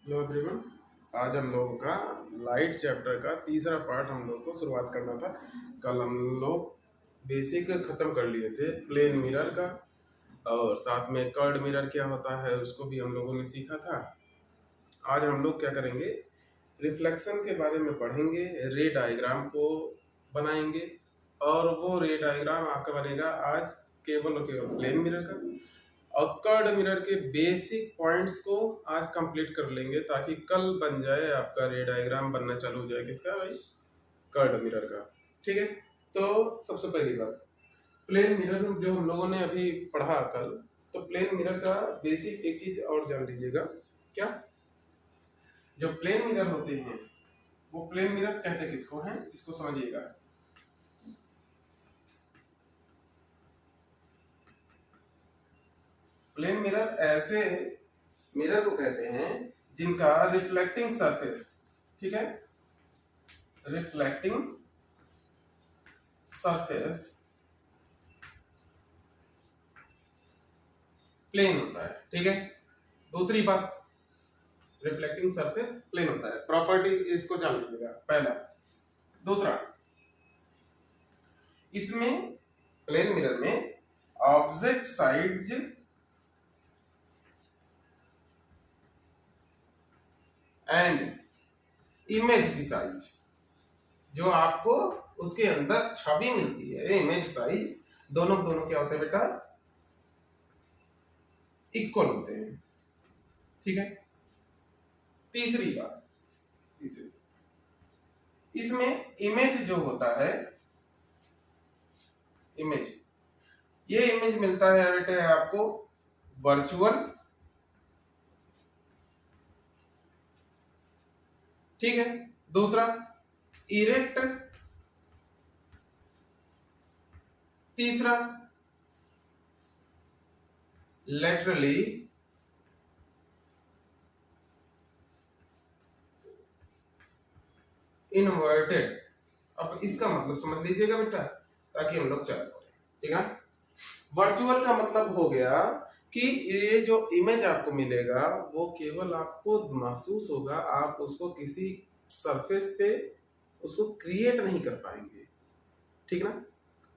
Hello everyone. आज हम लोगों का लाइट चैप्टर का तीसरा पार्ट हम लोग को शुरुआत करना था। कल हम लोग बेसिक ख़त्म कर लिए थे प्लेन मिरर का, और साथ में कर्ड मिरर क्या होता है उसको भी हम लोगों ने सीखा था। आज हम लोग क्या करेंगे, रिफ्लेक्शन के बारे में पढ़ेंगे, रे डायग्राम को बनाएंगे। और वो रे डायग्राम आपका बनेगा आज केवल और केवल प्लेन मिरर का, और कर्ड मिरर के बेसिक पॉइंट्स को आज कंप्लीट कर लेंगे ताकि कल बन जाए आपका रे डायग्राम बनना चालू हो जाए। किसका भाई? कर्ड मिरर का। ठीक है। तो सबसे पहली बात, प्लेन मिरर जो हम लोगों ने अभी पढ़ा कल, तो प्लेन मिरर का बेसिक एक चीज और जान लीजिएगा। क्या? जो प्लेन मिरर होते हैं वो प्लेन मिरर कहते किसको हैं, इसको समझिएगा। प्लेन मिरर ऐसे मिरर को कहते हैं जिनका रिफ्लेक्टिंग सरफेस, ठीक है, रिफ्लेक्टिंग सरफेस प्लेन होता है। ठीक है। दूसरी बात, रिफ्लेक्टिंग सरफेस प्लेन होता है, प्रॉपर्टी इसको जान लीजिएगा पहला। दूसरा, इसमें प्लेन मिरर में ऑब्जेक्ट साइज एंड इमेज की साइज, जो आपको उसके अंदर छवि मिलती है, इमेज साइज, दोनों दोनों क्या होते हैं बेटा? इक्वल होते हैं। ठीक है। तीसरी बात, तीसरी, इसमें इमेज जो होता है, इमेज, ये इमेज मिलता है बेटे आपको वर्चुअल, ठीक है। दूसरा इरेक्ट, तीसरा लेटरली, इन्वर्टेड। अब इसका मतलब समझ लीजिएगा बेटा ताकि हम लोग चालू करें। ठीक है। वर्चुअल का मतलब हो गया कि ये जो इमेज आपको मिलेगा वो केवल आपको महसूस होगा, आप उसको किसी सरफेस पे उसको क्रिएट नहीं कर पाएंगे। ठीक ना?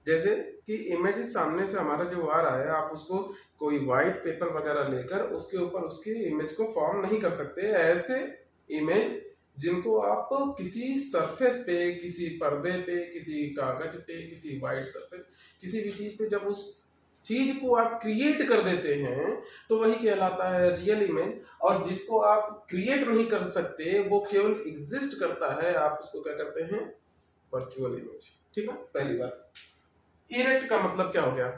जैसे कि इमेज सामने से हमारा जो आ रहा है, आप उसको कोई व्हाइट पेपर वगैरह लेकर उसके ऊपर उसकी इमेज को फॉर्म नहीं कर सकते। ऐसे इमेज जिनको आप किसी सरफेस पे, किसी पर्दे पे, किसी कागज पे, किसी व्हाइट सरफेस, किसी भी चीज पे जब उस चीज को आप क्रिएट कर देते हैं तो वही कहलाता है रियल इमेज। और जिसको आप क्रिएट नहीं कर सकते, वो केवल एग्जिस्ट करता है, आप उसको क्या करते हैं? Virtual image. ठीक है। पहली बात, इरेक्ट का मतलब क्या हो गया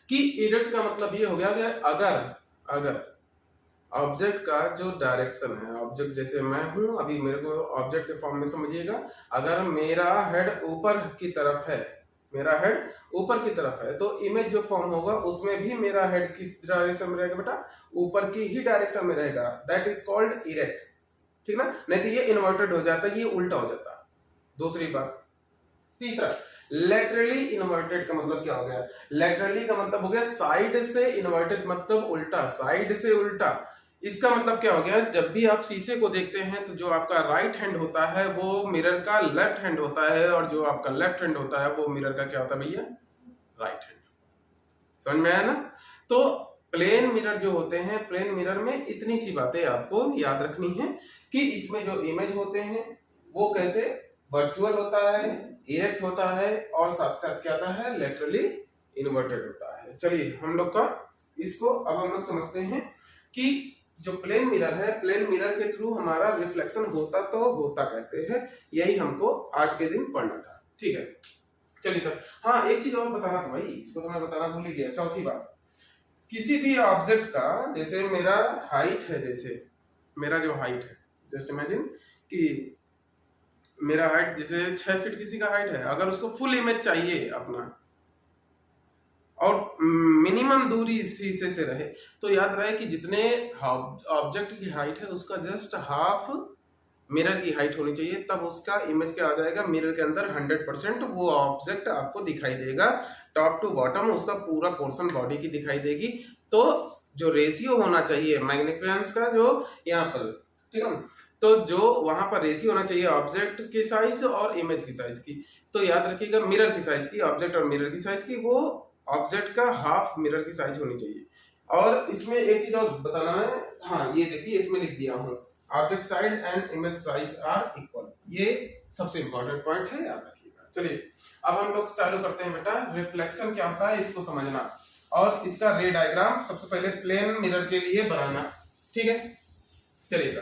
कि इरेक्ट का मतलब ये हो गया कि अगर अगर ऑब्जेक्ट का जो डायरेक्शन है, ऑब्जेक्ट जैसे मैं हूं अभी, मेरे को ऑब्जेक्ट के फॉर्म में समझिएगा। अगर मेरा हेड ऊपर की तरफ है, मेरा हेड ऊपर की तरफ है, तो इमेज जो फॉर्म होगा उसमें भी मेरा हेड किस डायरेक्शन में रहेगा बेटा? ऊपर की ही डायरेक्शन में रहेगा। That is called erect. ठीक ना? नहीं तो ये इन्वर्टेड हो जाता है, ये उल्टा हो जाता है। दूसरी बात। तीसरा, लेटरली इन्वर्टेड का मतलब क्या हो गया? लेटरली का मतलब हो गया साइड से, इन्वर्टेड मतलब उल्टा, साइड से उल्टा। इसका मतलब क्या हो गया? जब भी आप शीशे को देखते हैं तो जो आपका राइट हैंड होता है वो मिरर का लेफ्ट हैंड होता है, और जो आपका लेफ्ट हैंड होता है वो मिरर का क्या होता है भैया? Right hand. समझ में आया ना? तो प्लेन मिरर जो होते हैं, प्लेन मिरर में इतनी सी बातें आपको याद रखनी है कि इसमें जो इमेज होते हैं वो कैसे वर्चुअल होता है, इरेक्ट होता है, और साथ साथ क्या आता है? लेटरली इन्वर्टेड होता है। चलिए हम लोग का इसको अब हम लोग समझते हैं कि जो प्लेन मिरर है, प्लेन मिरर के थ्रू हमारा रिफ्लेक्शन होता तो होता कैसे है, यही हमको आज के दिन पढ़ना था। ठीक है। चलिए तो हाँ, एक चीज और बताना था भाई, इसको तो मैं बताना भूल ही गया। चौथी बात, किसी भी ऑब्जेक्ट का, जैसे मेरा हाइट है, जैसे मेरा जो हाइट है, जस्ट इमेजिन कि मेरा हाइट जैसे 6 फीट किसी का हाइट है, अगर उसको फुल इमेज चाहिए अपना और मिनिमम दूरी शीशे से रहे, तो याद रहे कि जितने ऑब्जेक्ट की हाइट है उसका जस्ट हाफ मिरर की हाइट होनी चाहिए, तब उसका इमेज क्या आ जाएगा? मिरर के अंदर 100% वो ऑब्जेक्ट आपको दिखाई देगा, टॉप टू बॉटम उसका पूरा पोर्शन बॉडी की दिखाई देगी। तो जो रेशियो होना चाहिए मैग्निफिकेंस का, जो यहाँ पर ठीक है ना। तो जो वहां पर रेशियो होना चाहिए ऑब्जेक्ट की साइज और इमेज की साइज की, तो याद रखिएगा मिरर की साइज की, ऑब्जेक्ट और मिरर की साइज की, वो ऑब्जेक्ट का हाफ मिरर की साइज होनी चाहिए। और इसमें एक चीज और बताना है, हाँ ये देखिए इसमें लिख दिया हूँ, object size and image size are equal, ये सबसे इंपॉर्टेंट पॉइंट है, याद रखिएगा। चलिए अब हम लोग चालू करते हैं बेटा, रिफ्लेक्शन क्या होता है इसको समझना, और इसका रे डायग्राम सबसे पहले प्लेन मिरर के लिए बनाना, ठीक है। चलिएगा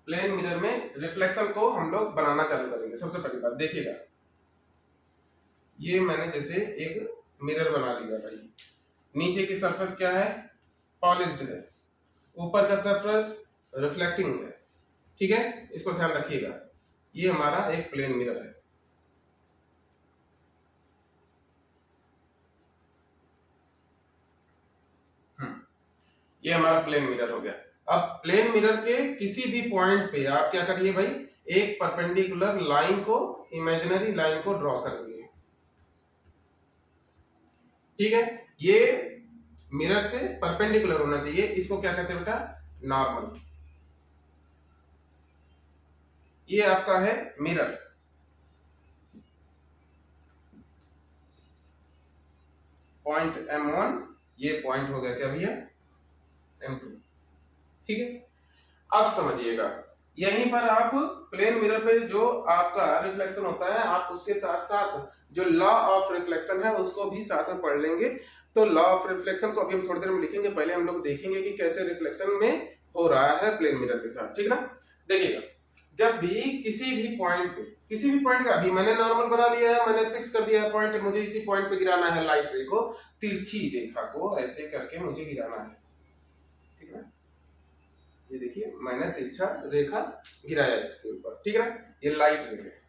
प्लेन मिरर में रिफ्लेक्शन को हम लोग बनाना चालू करेंगे। सबसे पहली बात देखिएगा, ये मैंने जैसे एक मिरर बना लिया भाई, नीचे की सरफेस क्या है, पॉलिश्ड है, ऊपर का सरफेस रिफ्लेक्टिंग है, ठीक है, इसको ध्यान रखिएगा। ये हमारा एक प्लेन मिरर है। ये हमारा प्लेन मिरर हो गया। अब प्लेन मिरर के किसी भी पॉइंट पे आप क्या करिए भाई, एक परपेंडिकुलर लाइन को, इमेजिनरी लाइन को ड्रॉ करेंगे, ठीक है। ये मिरर से परपेंडिकुलर होना चाहिए, इसको क्या कहते हैं बेटा, नॉर्मल। ये आपका है मिरर, पॉइंट M1, ये पॉइंट हो गया क्या भैया M2, ठीक है। अब समझिएगा, यहीं पर आप प्लेन मिरर पे जो आपका रिफ्लेक्शन होता है, आप उसके साथ साथ जो लॉ ऑफ रिफ्लेक्शन है उसको भी साथ में पढ़ लेंगे। तो लॉ ऑफ रिफ्लेक्शन को अभी हम थोड़ी देर में लिखेंगे, पहले हम लोग देखेंगे कि कैसे रिफ्लेक्शन में हो रहा है प्लेन मिरर के साथ, ठीक ना। देखिएगा, जब भी किसी भी पॉइंट पे, किसी भी पॉइंट का, अभी मैंने नॉर्मल बना लिया है, मैंने फिक्स कर दिया है पॉइंट, मुझे इसी पॉइंट पे गिराना है लाइट रे को, तिरछी रेखा को ऐसे करके मुझे गिराना है, ठीक है। ये देखिए मैंने तिरछा रेखा गिराया इसके ऊपर, ठीक है, ये लाइट रे है।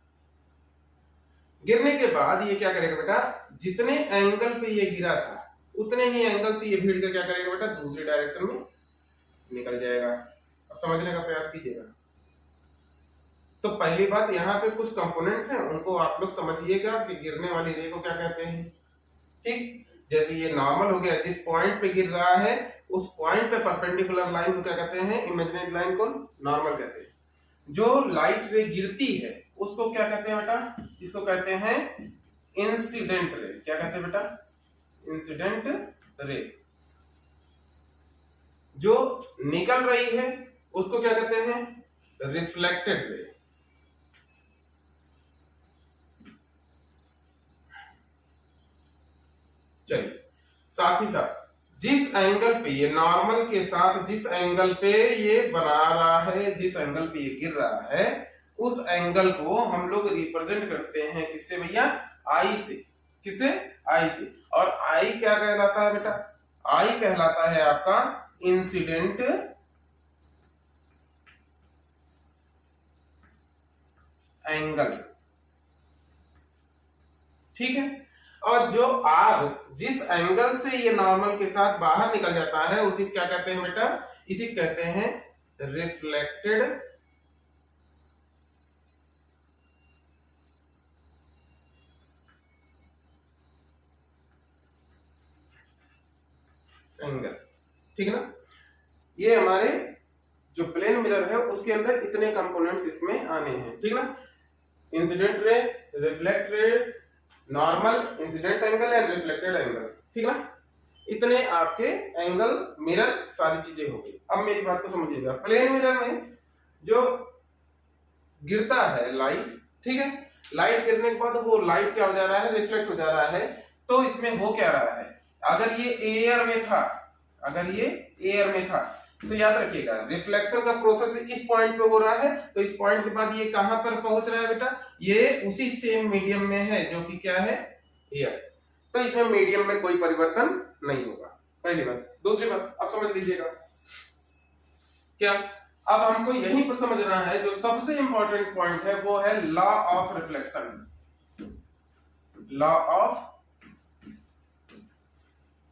गिरने के बाद ये क्या करेगा बेटा, जितने एंगल पे ये गिरा था उतने ही एंगल से ये भीड़ के क्या करेगा बेटा, दूसरी डायरेक्शन में निकल जाएगा। अब समझने का प्रयास कीजिएगा। तो पहली बात, यहाँ पे कुछ कंपोनेंट्स हैं, उनको आप लोग समझिएगा कि गिरने वाली रे को क्या कहते हैं, ठीक। जैसे ये नॉर्मल हो गया, जिस पॉइंट पे गिर रहा है उस पॉइंट पे परपेंडिकुलर लाइन को क्या कहते हैं, इमेजिनरी लाइन को नॉर्मल कहते हैं। जो लाइट रे गिरती है उसको क्या कहते हैं बेटा, इसको कहते हैं इंसिडेंट रे। क्या कहते हैं बेटा, इंसिडेंट रे। जो निकल रही है उसको क्या कहते हैं, रिफ्लेक्टेड रे। चलिए, साथ ही साथ जिस एंगल पे ये नॉर्मल के साथ, जिस एंगल पे ये बना रहा है, जिस एंगल पे ये गिर रहा है, उस एंगल को हम लोग रिप्रेजेंट करते हैं किससे भैया, आई से। किससे, आई से। और आई क्या कहलाता है बेटा, आई कहलाता है आपका इंसिडेंट एंगल, ठीक है। और जो आर, जिस एंगल से ये नॉर्मल के साथ बाहर निकल जाता है उसी क्या कहते हैं बेटा, इसी कहते हैं रिफ्लेक्टेड एंगल, ठीक है ना। ये हमारे जो प्लेन मिरर है उसके अंदर इतने कंपोनेंट्स इसमें आने हैं, ठीक ना। इंसिडेंट रे, रिफ्लेक्ट रे, normal, incident angle and reflected angle, ठीक ना। इतने आपके एंगल, मिरर, सारी चीजें होगी। अब मेरी बात को समझिएगा, प्लेन मिरर में जो गिरता है लाइट, ठीक है, लाइट गिरने के बाद वो लाइट क्या हो जा रहा है, रिफ्लेक्ट हो जा रहा है। तो इसमें हो क्या रहा है, अगर ये एयर में था, अगर ये एयर में था तो याद रखिएगा रिफ्लेक्शन का प्रोसेस इस पॉइंट पे हो रहा है, तो इस पॉइंट के बाद ये कहां पर पहुंच रहा है बेटा, ये उसी सेम मीडियम में है जो कि क्या है, एयर। तो इसमें मीडियम में कोई परिवर्तन नहीं होगा, पहली बात। दूसरी बात आप समझ लीजिएगा, क्या अब हमको यहीं पर समझना है जो सबसे इंपॉर्टेंट पॉइंट है, वो है law of reflection, law of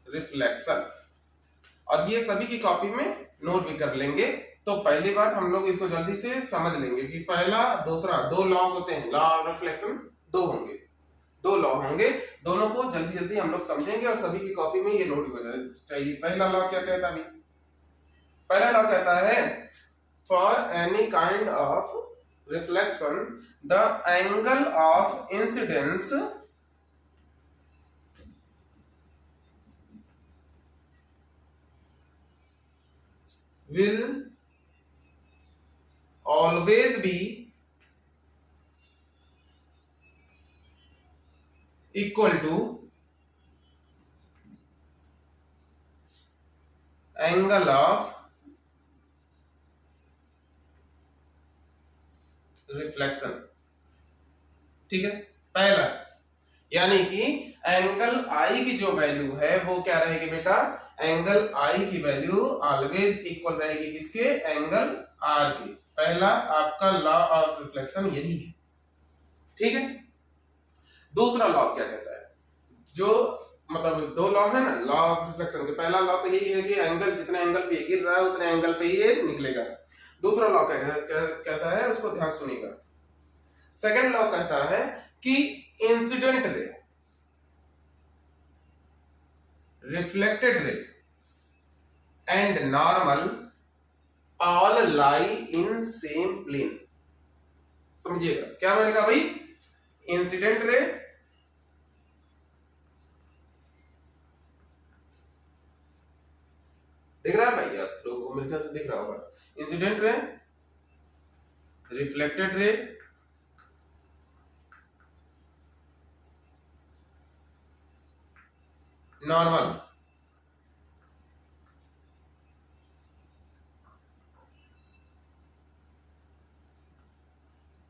reflection. और ये सभी की कॉपी में नोट भी कर लेंगे। तो पहली बात हम लोग इसको जल्दी से समझ लेंगे कि पहला दूसरा दो लॉ होते हैं, लॉ ऑफ रिफ्लेक्शन दो होंगे। दो लॉ होंगे, दोनों को जल्दी जल्दी हम लोग समझेंगे और सभी की कॉपी में ये नोट हो जाना चाहिए। पहला लॉ क्या कहता है? पहला लॉ कहता है for any kind of reflection the angle of incidence will always be equal to angle of reflection. ठीक है, पहला यानी कि एंगल आई की जो वैल्यू है वो क्या रहेगी बेटा? एंगल आई की वैल्यू ऑलवेज इक्वल रहेगी किसके? एंगल आर की। पहला आपका लॉ ऑफ रिफ्लेक्शन यही है। ठीक है, दूसरा लॉ क्या कहता है? जो मतलब दो लॉ है ना लॉ ऑफ रिफ्लेक्शन के, पहला लॉ तो यही है कि एंगल जितने एंगल पे गिर रहा है उतने एंगल पे ही ये निकलेगा। दूसरा लॉ कहता है, उसको ध्यान सुनिएगा। सेकंड लॉ कहता है कि incident ray, reflected ray and normal all lie in same plane. समझिएगा क्या मैंने कहा भाई? इंसिडेंट रे, दिख रहा है भाई आप लोगों को? मेरे ख्याल से दिख रहा होगा। Incident ray, reflected ray, normal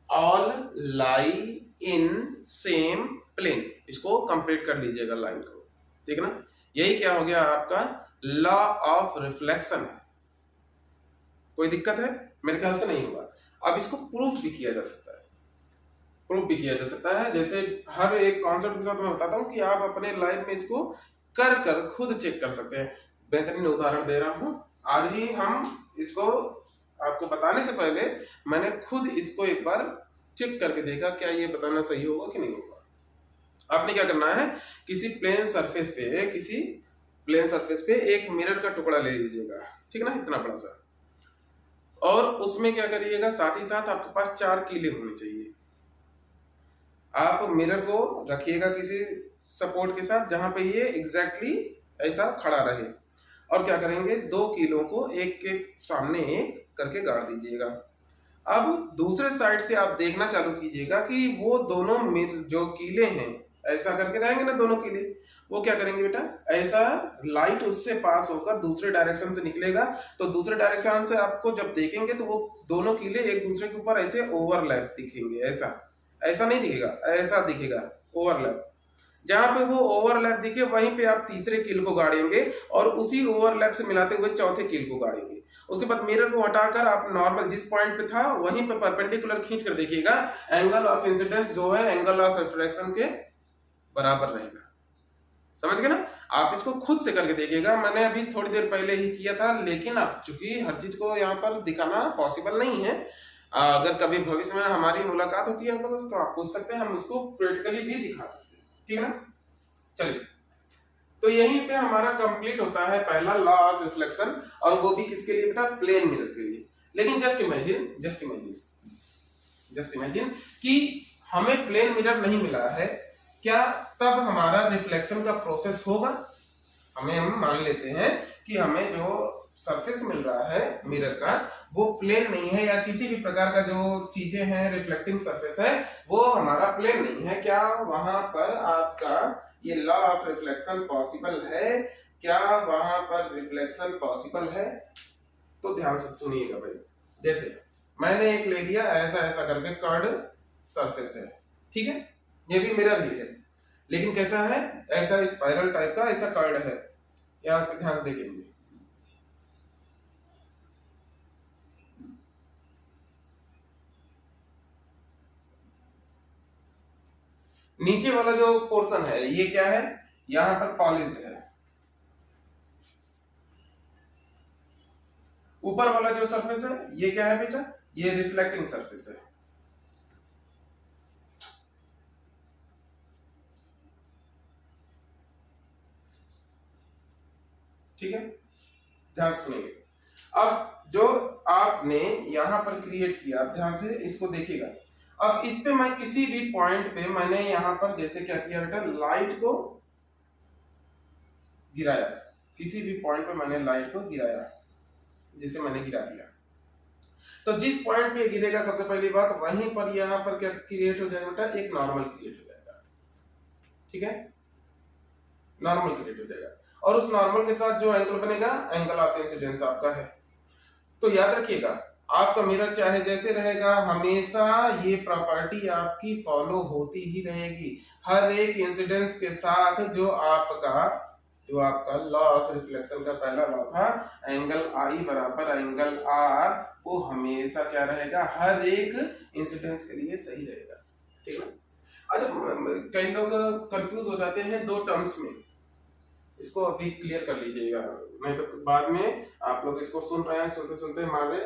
all lie in same plane. इसको कंप्लीट कर लीजिएगा लाइन को, ठीक है ना? यही क्या हो गया आपका लॉ ऑफ रिफ्लेक्शन। कोई दिक्कत है? मेरे ख्याल से नहीं होगा। अब इसको प्रूफ भी किया जा सकता है, प्रूफ भी किया जा सकता है। जैसे हर एक कॉन्सेप्ट के साथ मैं बताता हूँ कि आप अपने लाइफ में इसको कर खुद चेक कर सकते हैं। बेहतरीन उदाहरण दे रहा हूँ। आज ही हम इसको आपको बताने से पहले मैंने खुद इसको एक बार चेक करके देखा, क्या ये बताना सही होगा कि नहीं होगा। आपने क्या करना है, किसी प्लेन सरफेस पे एक मिरर का टुकड़ा ले लीजिएगा, ठीक है ना, इतना बड़ा सा। और उसमें क्या करिएगा, साथ ही साथ आपके पास 4 कीले होने चाहिए। आप मिरर को रखिएगा किसी सपोर्ट के साथ जहां पे ये एग्जैक्टली ऐसा खड़ा रहे, और क्या करेंगे, 2 कीलों को एक के सामने एक करके गाड़ दीजिएगा। अब दूसरे साइड से आप देखना चालू कीजिएगा कि वो दोनों जो कीले हैं ऐसा करके रहेंगे ना, दोनों कीले वो क्या करेंगे बेटा, ऐसा लाइट उससे पास होकर दूसरे डायरेक्शन से निकलेगा। तो दूसरे डायरेक्शन से आपको जब देखेंगे तो वो दोनों कीले एक दूसरे के ऊपर ऐसे ओवरलैप दिखेंगे। ऐसा नहीं दिखेगा, ऐसा दिखेगा ओवरलैप। जहां पे वो ओवरलैप दिखे वहीं पे आप तीसरे कील को गाड़ेंगे और उसी ओवरलैप से मिलाते हुए चौथे कील को गाड़ेंगे। उसके बाद मिरर को हटाकर आप नॉर्मल जिस पॉइंट पे था वहीं पे परपेंडिकुलर खींच कर देखिएगा, एंगल ऑफ इंसिडेंस जो है एंगल ऑफ रिफ्लेक्शन के बराबर रहेगा। समझ गए ना? आप इसको खुद से करके देखिएगा। मैंने अभी थोड़ी देर पहले ही किया था, लेकिन अब चूंकि हर चीज को यहाँ पर दिखाना पॉसिबल नहीं है, अगर कभी भविष्य में हमारी मुलाकात होती है आप लोगों से तो आप पूछ सकते हैं, हम उसको प्रैक्टिकली भी दिखा सकते हैं, ठीक है ना? चलिए, तो यहीं पे हमारा कंप्लीट होता है पहला लॉ ऑफ रिफ्लेक्शन, और वो भी किसके लिए बेटा? प्लेन मिरर के लिए। लेकिन जस्ट इमेजिन कि हमें प्लेन मिरर नहीं मिला है, क्या तब हमारा रिफ्लेक्शन का प्रोसेस होगा? हम मान लेते हैं कि हमें जो सरफेस मिल रहा है मिरर का वो प्लेन नहीं है, या किसी भी प्रकार का जो चीजें हैं रिफ्लेक्टिंग सरफेस है वो हमारा प्लेन नहीं है। क्या वहां पर आपका ये लॉ ऑफ रिफ्लेक्शन पॉसिबल है? क्या वहां पर रिफ्लेक्शन पॉसिबल है? तो ध्यान से सुनिएगा भाई। जैसे मैंने एक ले लिया, ऐसा करके कर्ड सरफेस है, ठीक है, ये भी मिरर ही है, लेकिन कैसा है, ऐसा स्पाइरल टाइप का ऐसा कर्ड है। यहाँ पे ध्यान से देखेंगे, नीचे वाला जो पोर्शन है ये क्या है, यहां पर पॉलिश्ड है। ऊपर वाला जो सरफेस है ये क्या है बेटा? ये रिफ्लेक्टिंग सरफेस है। ठीक है, ध्यान से सुनिए। अब जो आपने यहां पर क्रिएट किया, ध्यान से इसको देखिएगा। अब इस पे मैं किसी भी पॉइंट पे मैंने यहां पर जैसे क्या किया बेटा, लाइट को गिराया, किसी भी पॉइंट पे मैंने लाइट को गिराया, जैसे मैंने गिरा दिया, तो जिस पॉइंट पे गिरेगा सबसे पहली बात वहीं पर यहां पर क्या क्रिएट हो जाएगा बेटा, एक नॉर्मल क्रिएट हो जाएगा। ठीक है, नॉर्मल क्रिएट हो जाएगा, और उस नॉर्मल के साथ जो एंगल बनेगा, एंगल ऑफ इंसिडेंस आपका है। तो याद रखिएगा, आपका मिरर चाहे जैसे रहेगा, हमेशा ये प्रॉपर्टी आपकी फॉलो होती ही रहेगी। हर एक इंसिडेंस के साथ जो आपका लॉ ऑफ रिफ्लेक्शन का पहला लॉ था, एंगल आई बराबर एंगल आर, वो हमेशा क्या रहेगा, हर एक इंसिडेंस के लिए सही रहेगा। ठीक है। अच्छा, कई लोग कंफ्यूज हो जाते हैं दो टर्म्स में, इसको अभी क्लियर कर लीजिएगा, नहीं तो बाद में आप लोग इसको सुन रहे हैं, सुनते सुनते हमारे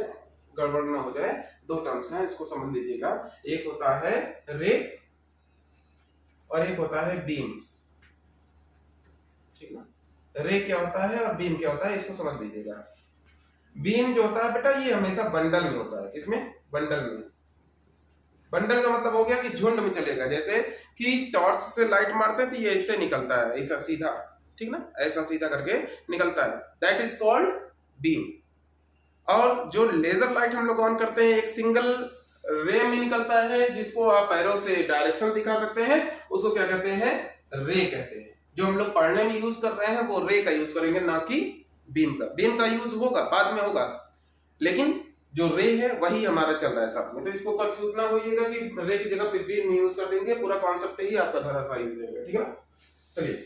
गड़बड़ ना हो जाए। दो टर्म्स हैं, इसको समझ लीजिएगा। एक होता है रे और एक होता है बीम। ठीक ना, रे क्या होता है और बीम क्या होता है, इसको समझ लीजिएगा। बीम जो होता है बेटा, ये हमेशा बंडल में होता है। किसमें? बंडल में। बंडल का मतलब हो गया कि झुंड में चलेगा, जैसे कि टॉर्च से लाइट मारते हैं तो ये इससे निकलता है, ऐसा सीधा, ठीक ना, ऐसा सीधा करके निकलता है, दैट इज कॉल्ड बीम। और जो लेजर लाइट हम लोग ऑन करते हैं, एक सिंगल रे में निकलता है, जिसको आप एरो से डायरेक्शन दिखा सकते हैं, उसको क्या कहते हैं? रे कहते हैं। जो हम लोग पढ़ने में यूज कर रहे हैं वो रे का यूज करेंगे, ना कि बीम का। बीम का यूज होगा बाद में होगा, लेकिन जो रे है वही हमारा चल रहा है साथ में। तो इसको कंफ्यूज ना होइएगा कि रे की जगह पे बीम यूज कर देंगे, पूरा कॉन्सेप्ट ही आपका धराशायी हो जाएगा। ठीक है ना, चलिए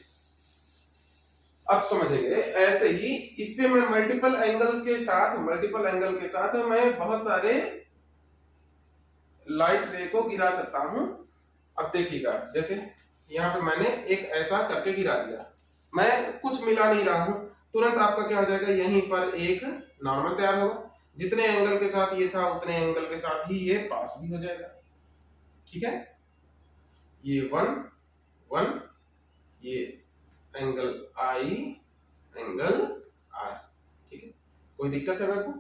अब समझेंगे। ऐसे ही इस पे मैं मल्टीपल एंगल के साथ मैं बहुत सारे लाइट रे को गिरा सकता हूं। अब देखिएगा, जैसे यहां पे मैंने एक ऐसा करके गिरा दिया, मैं कुछ मिला नहीं रहा हूं, तुरंत आपका क्या हो जाएगा, यहीं पर एक नॉर्मल तैयार होगा। जितने एंगल के साथ ये था उतने एंगल के साथ ही ये पास भी हो जाएगा। ठीक है, ये 1 1, ये एंगल आई, एंगल आर। ठीक है, कोई दिक्कत है मेरे को?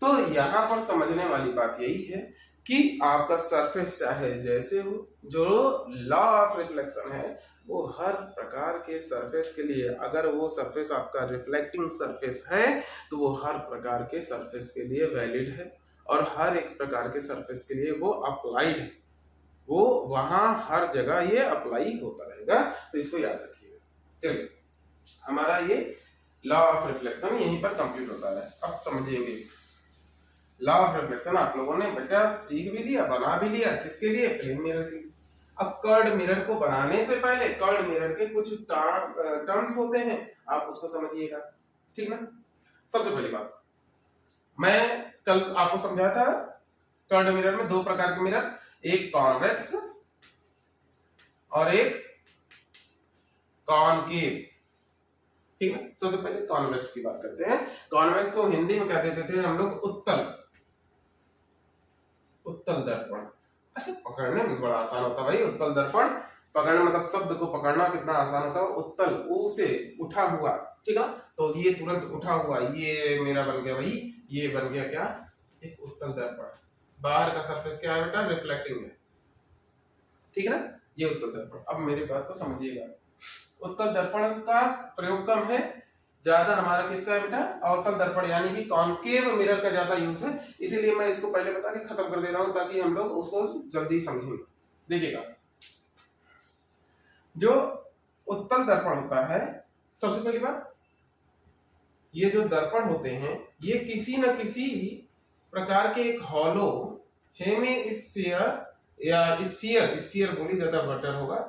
तो यहां पर समझने वाली बात यही है कि आपका सरफेस चाहे जैसे हो, जो लॉ ऑफ रिफ्लेक्शन है वो हर प्रकार के सरफेस के लिए, अगर वो सरफेस आपका रिफ्लेक्टिंग सरफेस है तो वो हर प्रकार के सरफेस के लिए वैलिड है, और हर एक प्रकार के सरफेस के लिए वो अप्लाइड है, वो वहां हर जगह ये अप्लाई होता रहेगा। तो इसको याद रखिएगा। चलिए, हमारा ये लॉ ऑफ रिफ्लेक्शन यहीं पर कंप्लीट होता है। अब समझेंगे लॉ ऑफ रिफ्लेक्शन आप लोगों ने बेटा सीख भी लिया, बना भी लिया। किसके लिए? प्लेन मिरर के लिए। अब कर्ड मिरर को बनाने से पहले कर्ड मिरर के कुछ टर्म्स होते हैं, आप उसको समझिएगा। ठीक ना, सबसे पहली बात, मैं कल आपको समझाया था कर्ड मिरर में दो प्रकार के मिरर, एक कॉन्वेक्स और एक कॉनकेव। ठीक है, सबसे पहले कॉन्वेक्स की बात करते हैं। कॉन्वेक्स को हिंदी में क्या देते थे हम लोग? उत्तल दर्पण। अच्छा, पकड़ने में बड़ा आसान होता भाई उत्तल दर्पण पकड़ना, मतलब शब्द को पकड़ना कितना आसान होता है। उत्तल, ऊ से उठा हुआ, ठीक है, तो ये तुरंत उठा हुआ, ये मेरा बन गया भाई, ये बन गया क्या? एक उत्तल दर्पण। बाहर का सरफेस क्या है बेटा? रिफ्लेक्टिंग है। ठीक है ना, ये उत्तल दर्पण। अब मेरी बात को समझिएगा, उत्तल दर्पण का प्रयोग कम है, ज्यादा हमारा किसका है बेटा? अवतल दर्पण, यानी कि कॉनकेव मिरर का ज्यादा यूज है। इसीलिए मैं इसको पहले बता के खत्म कर दे रहा हूं, ताकि हम लोग उसको जल्दी समझें। देखिएगा, जो उत्तल दर्पण होता है, सबसे पहली बात, ये जो दर्पण होते हैं ये किसी न किसी प्रकार के एक हॉलो हेमिस्फीयर या स्फीयर बोली ज्यादा बेटर होगा,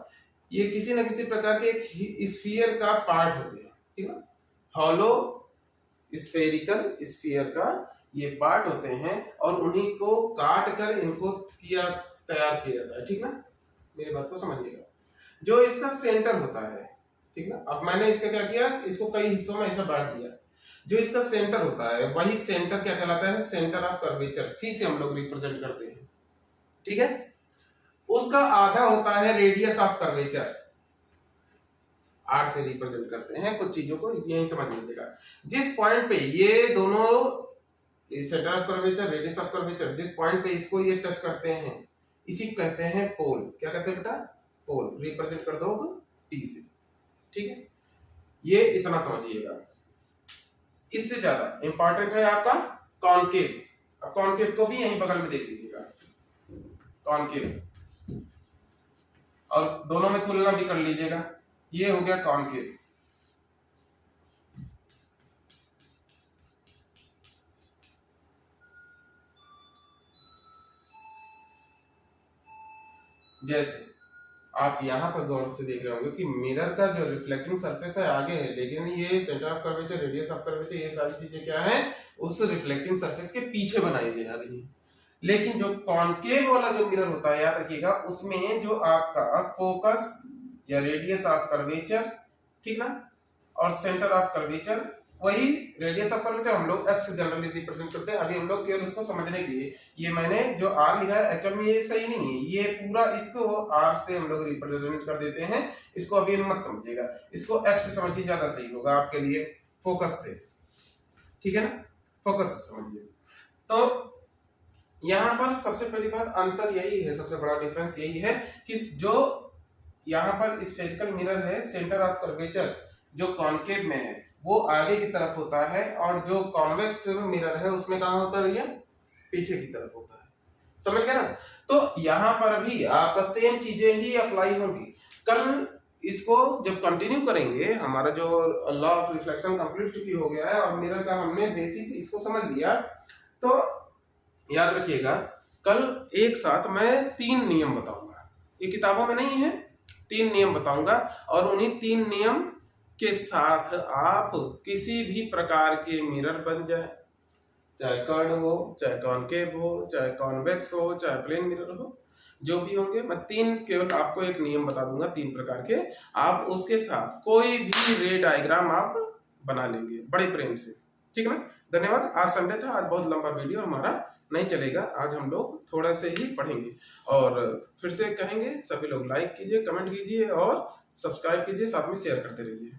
ये किसी न किसी प्रकार के एक स्फीयर का पार्ट होते हैं। ठीक है, हॉलो स्फेरिकल स्फीयर का ये पार्ट होते हैं, और उन्हीं को काट कर इनको तैयार किया जाता है। ठीक ना, मेरी बात को समझिएगा। जो इसका सेंटर होता है, ठीक ना, अब मैंने इसका क्या किया, इसको कई हिस्सों में ऐसा बांट दिया। जो इसका सेंटर होता है वही सेंटर क्या कहलाता है? सेंटर ऑफ कर्वेचर, सी से हम लोग रिप्रेजेंट करते हैं। ठीक है, उसका आधा होता है रेडियस ऑफ कर्वेचर। आर से रिप्रेजेंट करते हैं कुछ चीजों को, यही समझ लीजिएगा। जिस पॉइंट पे ये दोनों centre of curvature, radius of curvature, जिस पॉइंट पे इसको ये टच करते हैं इसी को कहते हैं पोल। क्या कहते हैं बेटा? पोल। रिप्रेजेंट कर दो पी से, ठीक है। ये इतना समझिएगा। इससे ज्यादा इंपॉर्टेंट है आपका कॉनकेव। अब कॉनकेव को भी यहीं बगल में देख लीजिएगा, कॉनकेव, और दोनों में तुलना भी कर लीजिएगा। ये हो गया कॉनकेव। जैसे आप यहां पर गौर से देख रहे होंगे कि मिरर का जो रिफ्लेक्टिंग सरफेस है आगे है, लेकिन ये centre of curvature, radius of curvature, ये सारी चीजें क्या है, उस रिफ्लेक्टिंग सरफेस के पीछे बनाई जा रही है। लेकिन जो कॉनकेव वाला जो मिरर होता है, याद रखिएगा, उसमें जो आपका फोकस या रेडियस ऑफ कर्वेचर, ठीक ना, और सेंटर ऑफ कर्वेचर, वही रेडियस ऑफ कर्वेचर हम लोग एफ से जनरली रिप्रेजेंट करते हैं। अभी हम लोग केवल उसको समझने के लिए, ये मैंने जो आर लिखा है एक्चुअल में ये सही नहीं है, ये पूरा इसको आर से हम लोग रिप्रेजेंट कर देते हैं। इसको अभी मत समझिएगा, इसको एफ से समझिए, ज्यादा सही होगा आपके लिए, फोकस से, ठीक है ना, फोकस से समझिए। तो यहाँ पर सबसे पहली बात अंतर यही है, सबसे बड़ा डिफरेंस यही है कि जो यहाँ पर स्फेरिकल मिरर है, सेंटर ऑफ कर्वेचर जो कॉनकेव में है वो आगे की तरफ होता है, और जो कॉन्वेक्स मिरर है उसमें कहाँ होता है भैया? पीछे की तरफ होता है। समझ गए ना? तो यहाँ पर भी आपका सेम चीजें ही अप्लाई होंगी। कल इसको जब कंटिन्यू करेंगे, हमारा जो लॉ ऑफ रिफ्लेक्शन कंप्लीट चुकी हो गया है और मिरर का हमने बेसिक इसको समझ लिया, तो याद रखिएगा कल एक साथ मैं 3 नियम बताऊंगा। ये किताबों में नहीं है, 3 नियम बताऊंगा, और उन्हीं 3 नियम के साथ आप किसी भी प्रकार के मिरर बन जाए, चाहे कर्व हो, चाहे कॉनकेव हो, चाहे कॉन्वेक्स हो, चाहे प्लेन मिरर हो, जो भी होंगे, मैं 3 केवल आपको एक नियम बता दूंगा 3 प्रकार के, आप उसके साथ कोई भी रे डायग्राम आप बना लेंगे बड़े प्रेम से, ठीक है ना। धन्यवाद। आज संडे था, आज बहुत लंबा वीडियो हमारा नहीं चलेगा, आज हम लोग थोड़ा से ही पढ़ेंगे। और फिर से कहेंगे, सभी लोग लाइक कीजिए, कमेंट कीजिए और सब्सक्राइब कीजिए, साथ में शेयर करते रहिए।